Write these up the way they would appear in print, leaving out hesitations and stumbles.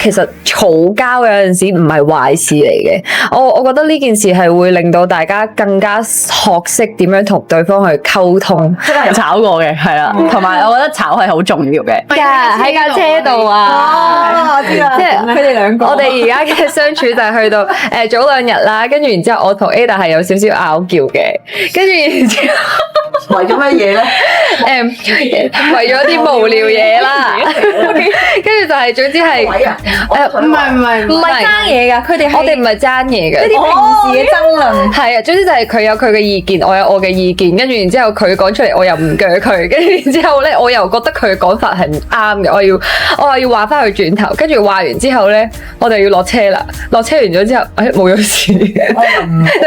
其實嘈交有陣時唔係壞事嚟嘅。我覺得呢件事係會令到大家更加學識點樣同對方去溝通。真係炒過嘅，係啦，同埋我覺得炒係好重要嘅。喺架車度啊！我知啦，即係佢哋兩個。我哋而家嘅相處就係去到早2日啦，跟住然之後我同 Ada 係有少少拗撬嘅，跟住然之後為咗乜嘢咧？為咗啲無聊嘢啦，跟住就係總之係唔係爭嘢㗎，我哋唔係爭嘢嘅，啲平時嘅爭論。係啊，總之就係佢有佢嘅意見，我有我嘅意見，跟住然之後佢講出嚟，我又唔鋸佢，跟住然之後咧，我又覺得佢嘅講法係唔啱嘅，我又要話翻佢轉頭，跟住話完之後咧，我哋要落車啦，落車完咗之後，冇咗事，就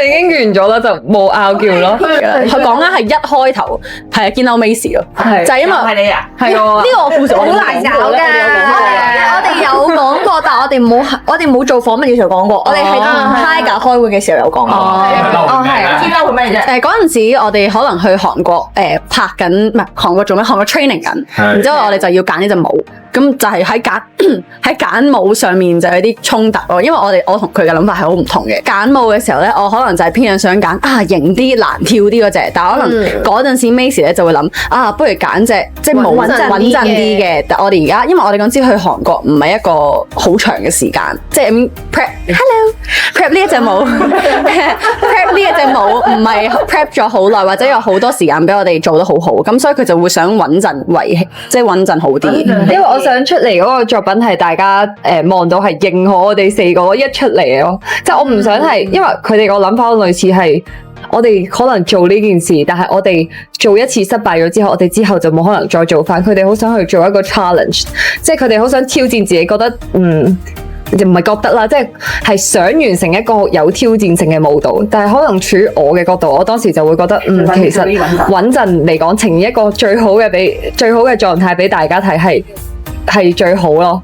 已經完咗啦，就冇拗撬咯。佢講緊係一開頭係見到 Macy 咯，就係因為係你啊，係呢個故事好難搞㗎。我哋有講過，但係我哋冇做訪問嘅時候講過，我哋係同 Tiger 開會嘅時候有講過。知嬲佢咩啫？嗰陣時我哋可能去韓國拍緊，唔係韓國做咩？韓國 training 緊，然之後我哋就要揀呢隻舞，咁就係喺揀舞上面就有啲衝突咯。因為我同佢嘅諗法係好唔同嘅。揀舞嘅時候咧，我可能就係偏向想揀型啲、難跳啲嗰隻，但係可能嗰陣時 Macy 咧就會諗不如揀隻即係冇穩陣啲嘅。但我哋而家因為我哋講知去韓國唔係一個好長嘅時間，即係 prep 呢一隻舞prep 呢一隻舞唔係 prep 咗好耐，或者有好多時間俾我哋做得好好，咁所以佢就會想穩陣即係穩陣好啲。因為我想出嚟嗰個作品係大家望到係認可我哋4個一出嚟咯，即係我唔想係，因為佢哋個諗法類似係我哋可能做呢件事，但係我哋做一次失敗咗之後，我哋之後就冇可能再做翻。佢哋好想去做一個 challenge， 即係佢哋好想挑戰自己，覺得就唔係覺得啦，即係想完成一個有挑戰性嘅舞蹈，但係可能處於我嘅角度，我當時就會覺得其實穩陣嚟講，呈現一個最好嘅狀態俾大家睇係最好咯。